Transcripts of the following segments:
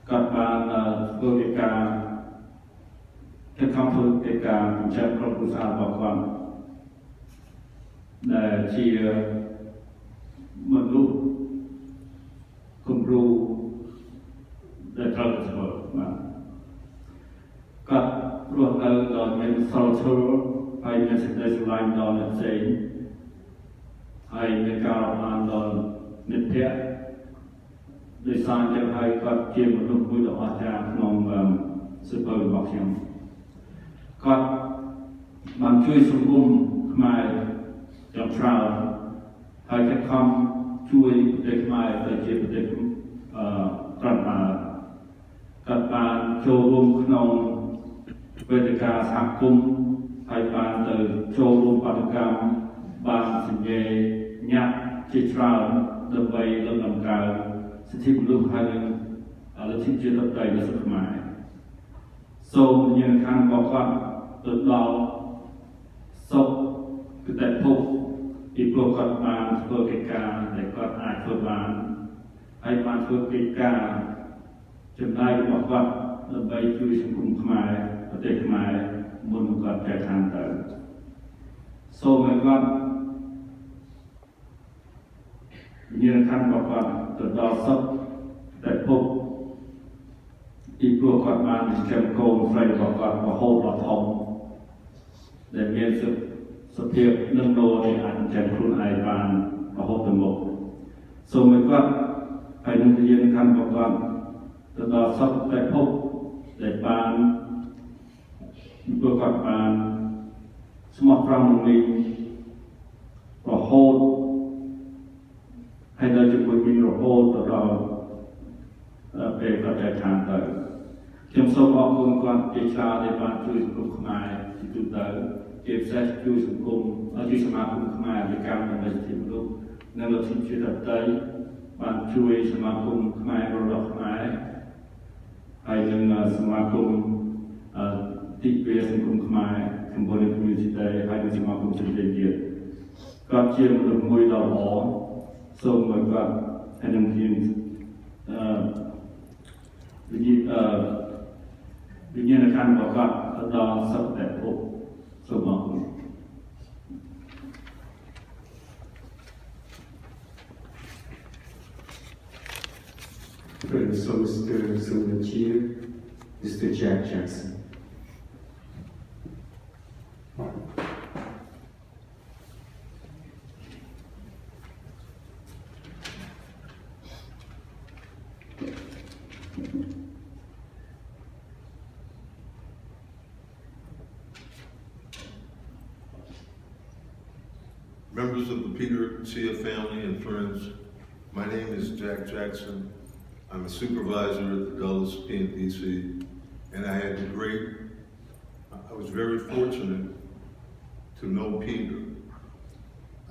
ก็បានធ្វើកិច្ចការកិច្ចខំធ្វើកិច្ចការចិញ្ចឹមក្រុមគ្រួសាររបស់គាត់ដែលជាមនុស្សគំរូដែលត្រូវធ្វើបាទគាត់រស់នៅដោយមានសោធិហើយមានសេចក្តីស្រឡាញ់ដល់អ្នកផ្សេងហើយមានការរាប់អានដល់មិត្តភក្តិដោយសារតែហើយគាត់ជាមនុស្សមួយដ៏អស្ចារ្យក្នុងសិភៅរបស់ខ្ញុំគាត់បានជួយសង្គមខ្មែរយ៉ាងច្រើនហើយខិតខំជួយប្រទេសខ្មែរទៅជាប្រទេសប្រកបគាត់បានចូលរួមក្នុងវេទិកាសហគមន៍ហើយបានទៅចូលរួមបដកម្មបានសញ្ញេញ៉ាត់ជាច្រើនដើម្បីលើកតម្កើងសិទ្ធិមនុស្សហើយនិងលទ្ធិជាតិតៃនៅស្រុកខ្មែរសូមញាណខាងរបស់គាត់ទៅដល់សុខគតិភពពីព្រោះគាត់បានធ្វើកិច្ចការដែលគាត់អាចធ្វើបានហើយបានធ្វើកិច្ចការចំណាយរបស់គាត់ដើម្បីជួយសង្គមខ្មែរប្រទេសខ្មែរមុនគាត់ចែកឋានទៅសូមឲ្យគាត់ញាណខាងរបស់គាត់ទៅដល់សុខតែភពពីព្រោះគាត់បានចិញ្ចឹមកូនស្រីរបស់គាត់រហូតដល់ធំដែលមានសភាពនឹងដូរនេះអាចចិញ្ចឹមខ្លួនឯងបានរហូតទៅមុខសូមឲ្យគាត់ហើយនឹងញាណខាងរបស់គាត់ទៅដល់សុខតែភពដែលបានពីព្រោះគាត់បានស្មោះត្រង់នឹងនេះរហូតហើយដល់ជាមួយវិញរហូតទៅដល់ពេលគាត់ចែកឋានទៅខ្ញុំសូមអរគុណគាត់ជាច្រើនដែលបានជួយសង្គមខ្មែរជាទូទៅជាពិសេសជួយសង្គមជួយសមាគមខ្មែរវិកម្មដើម្បីសិទ្ធិមនុស្សនិងលទ្ធិជាតិតៃបានជួយសមាគមខ្មែររលកខ្មែរហើយនឹងសមាគមទីវាសង្គមខ្មែរកម្ពុជាមួយទីហើយនឹងសមាគមជំនាញទៀតគាត់ជាមនុស្សមួយដ៏ល្អសូមឲ្យគាត់ហើយនឹងជាវិញ្ញាណក្ខន្ធរបស់គាត់ទៅដល់សុខតែភពសូមអរគុណ Professor Eulogy, Mr. Jack Jackson. Members of the Peter Chea family and friends, my name is Jack Jackson. I'm a supervisor at the Dulles PNPC, and I was very fortunate to know Peter.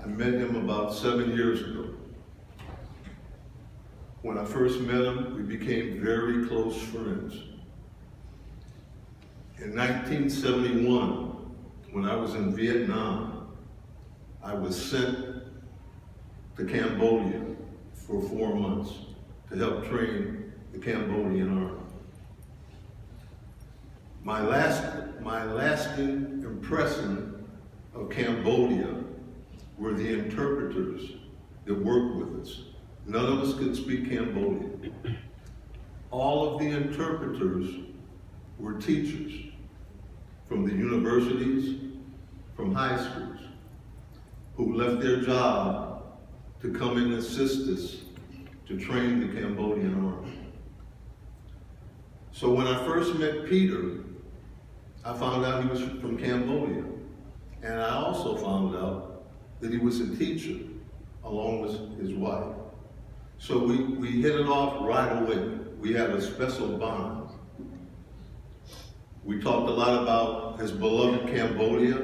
I met him about 7 years ago. When I first met him, we became very close friends. In 1971, when I was in Vietnam, I was sent to Cambodia for 4 months to help train the Cambodian army. My lasting impression of Cambodia were the interpreters that worked with us. None of us could speak Cambodian. All of the interpreters were teachers from the universities, from high schools, who left their job to come and assist us to train the Cambodian army. So when I first met Peter, I found out he was from Cambodia. And I also found out that he was a teacher along with his wife. So we hit it off right away. We had a special bond. We talked a lot about his beloved Cambodia,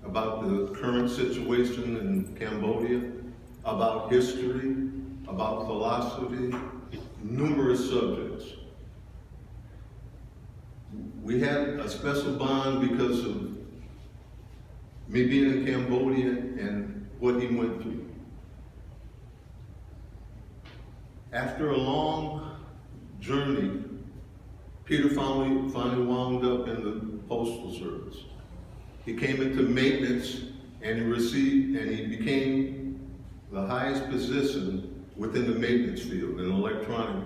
about the current situation in Cambodia, about history, about philosophy, numerous subjects. We had a special bond because of me being in Cambodia and what he went through. After a long journey, Peter finally wound up in the postal service. He came into maintenance and he became the highest position within the maintenance field, an electronic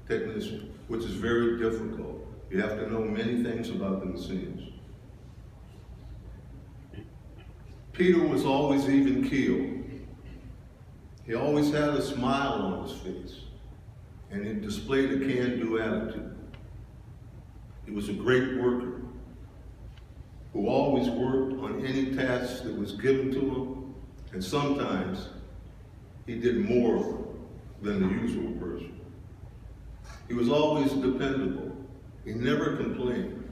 technician, which is very difficult. You have to know many things about the machines. Peter was always even keeled. He always had a smile on his face, and he displayed a can-do attitude. He was a great worker who always worked on any task that was given to him, and sometimes he did more than the usual person. He was always dependable. He never complained.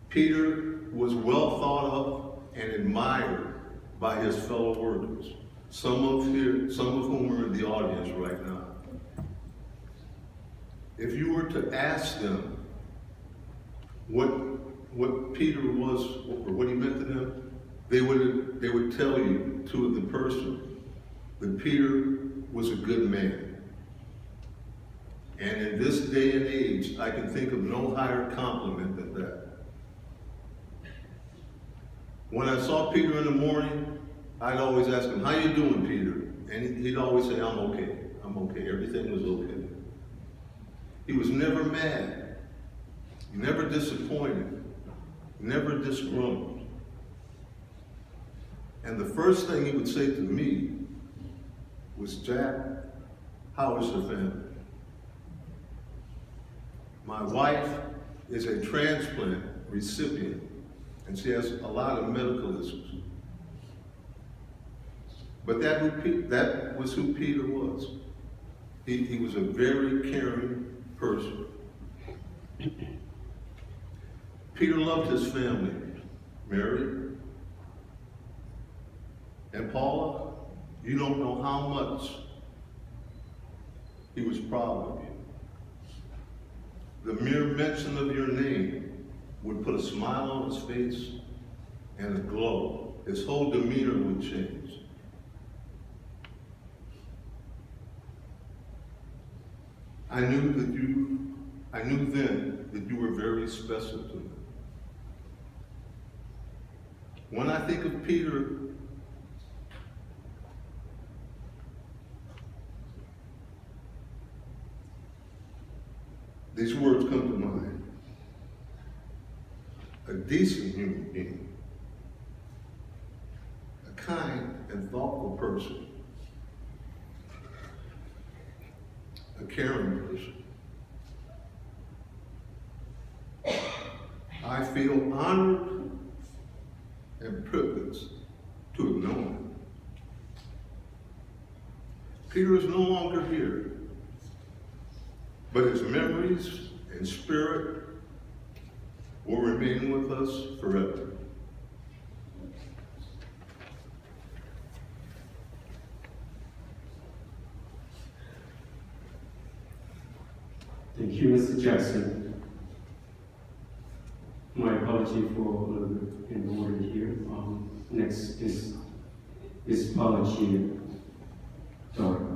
Peter was well thought of and admired by his fellow workers, some of whom are in the audience right now. If you were to ask them what Peter was or what he meant to them, they would tell you to the person that Peter was a good man. And in this day and age, I can think of no higher compliment than that. When I saw Peter in the morning, I'd always ask him, "How you doing, Peter?" And he'd always say, "I'm okay. I'm okay. Everything was okay." He was never mad, never disappointed, never disgruntled. And the first thing he would say to me was, "Jack, how is the family?" My wife is a transplant recipient, and she has a lot of medical issues. But that was who Peter was. He was a very caring person. Peter loved his family, Mary and Paula. You don't know how much he was proud of you. The mere mention of your name would put a smile on his face and a glow. His whole demeanor would change. I knew then that you were very special to me. When I think of Peter, these words come to mind. A decent human being, a kind and thoughtful person, a caring person. I feel honored and privileged to have known him. Peter is no longer here, but his memories and spirit will remain with us forever. Thank you, Mr. Jackson. My apology for a little bit in order here. Next is Paula Chea, daughter.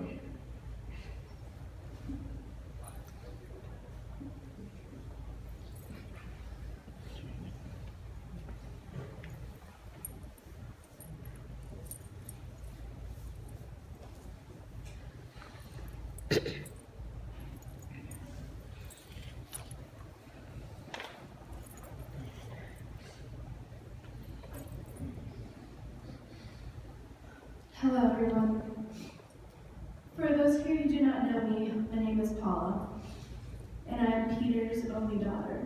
Hello, everyone. For those here who do not know me, my name is Paula, and I am Peter's only daughter.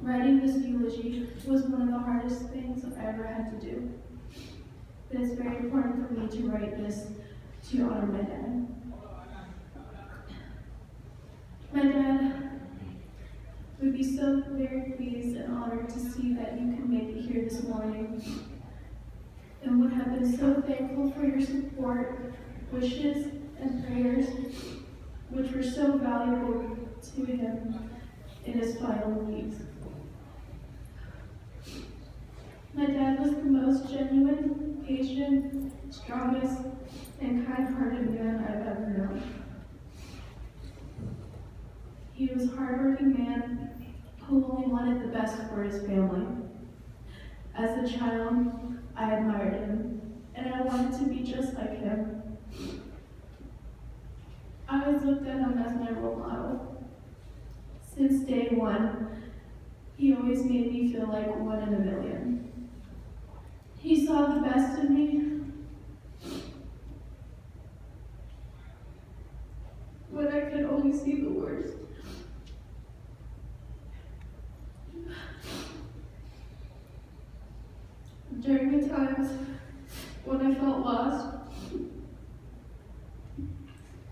Writing this eulogy was one of the hardest things I ever had to do. But it's very important for me to write this to honor my dad. My dad would be so very pleased and honored to see that you could make it here this morning, and would have been so thankful for your support, wishes, and prayers, which were so valuable to him in his final weeks. My dad was the most genuine, patient, strongest, and kind-hearted man I've ever known. was a hardworking man who only wanted the best for his family. As a child, I admired him, and I wanted to be just like him. I always looked at him as my role model. Since day one, he always made me feel like one in a million. He saw the best in me when I could only see the worst. During the times when I felt lost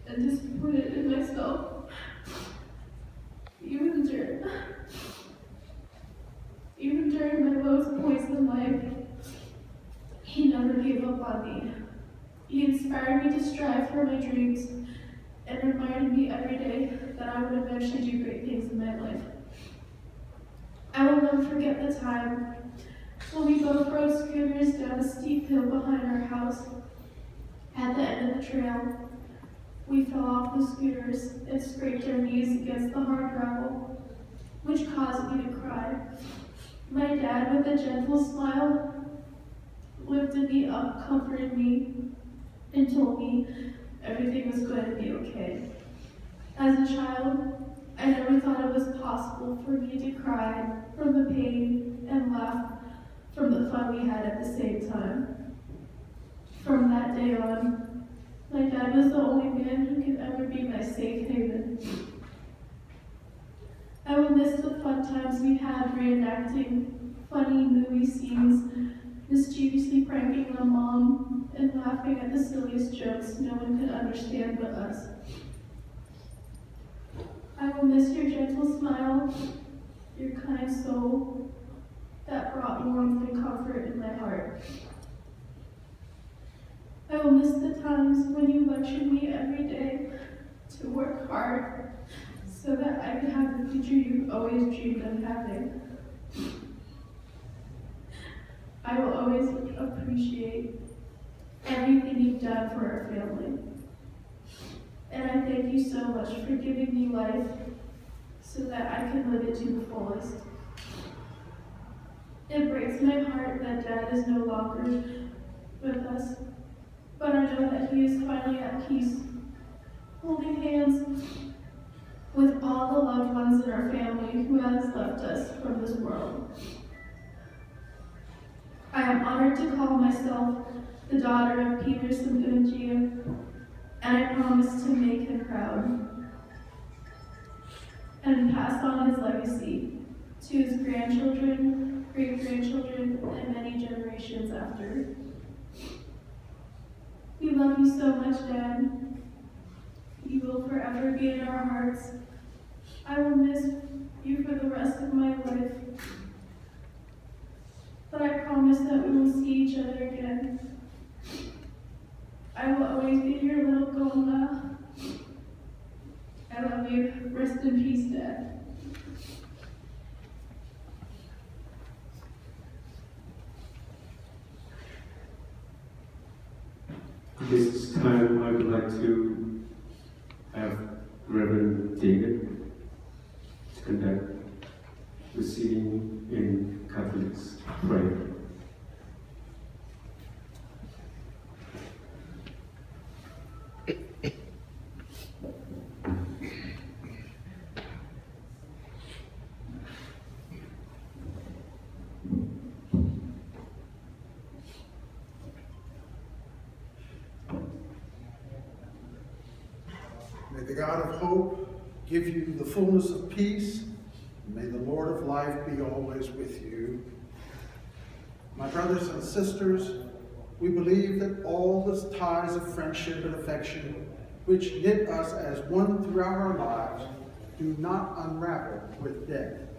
and disappointed in myself, even during my lowest points in life, he never gave up on me. He inspired me to strive for my dreams and reminded me every day that I would eventually do great things in my life. I will never forget the time when we both rode scooters down a steep hill behind our house. At the end of the trail, we fell off the scooters and scraped our knees against the hard gravel, which caused me to cry. My dad, with a gentle smile, lifted me up, comforted me, and told me everything was going to be okay. As a child, I never thought it was possible for me to cry from the pain and laugh from the fun we had at the same time. From that day on, my dad was the only man who could ever be my safe haven. I will miss the fun times we had reenacting funny movie scenes, mischievously pranking my mom, and laughing at the silliest jokes no one could understand but us. I will miss your gentle smile, your kind soul that brought warmth and comfort in my heart. I will miss the times when you lectured me every day to work hard so that I could have the future you always dreamed of having. I will always appreciate everything you've done for our family. And I thank you so much for giving me life so that I can live it to the fullest. It breaks my heart that Dad is no longer with us, but I know that he is finally at peace, holding hands with all the loved ones in our family who has left us from this world. I am honored to call myself the daughter of Peter, SamOeun, and Chea, and I promise to make him proud and pass on his legacy to his grandchildren, great-grandchildren, and many generations after. We love you so much, Dad. You will forever be in our hearts. I will miss you for the rest of my life. But I promise that we will see each other again. I will always be your little Goma. I love you. Rest in peace, Dad. This time I would like to have Reverend David to conduct the singing in Catholic's prayer. May the God of hope give you the fullness of peace. May the Lord of life be always with you. My brothers and sisters, we believe that all the ties of friendship and affection which knit us as one throughout our lives do not unravel with death.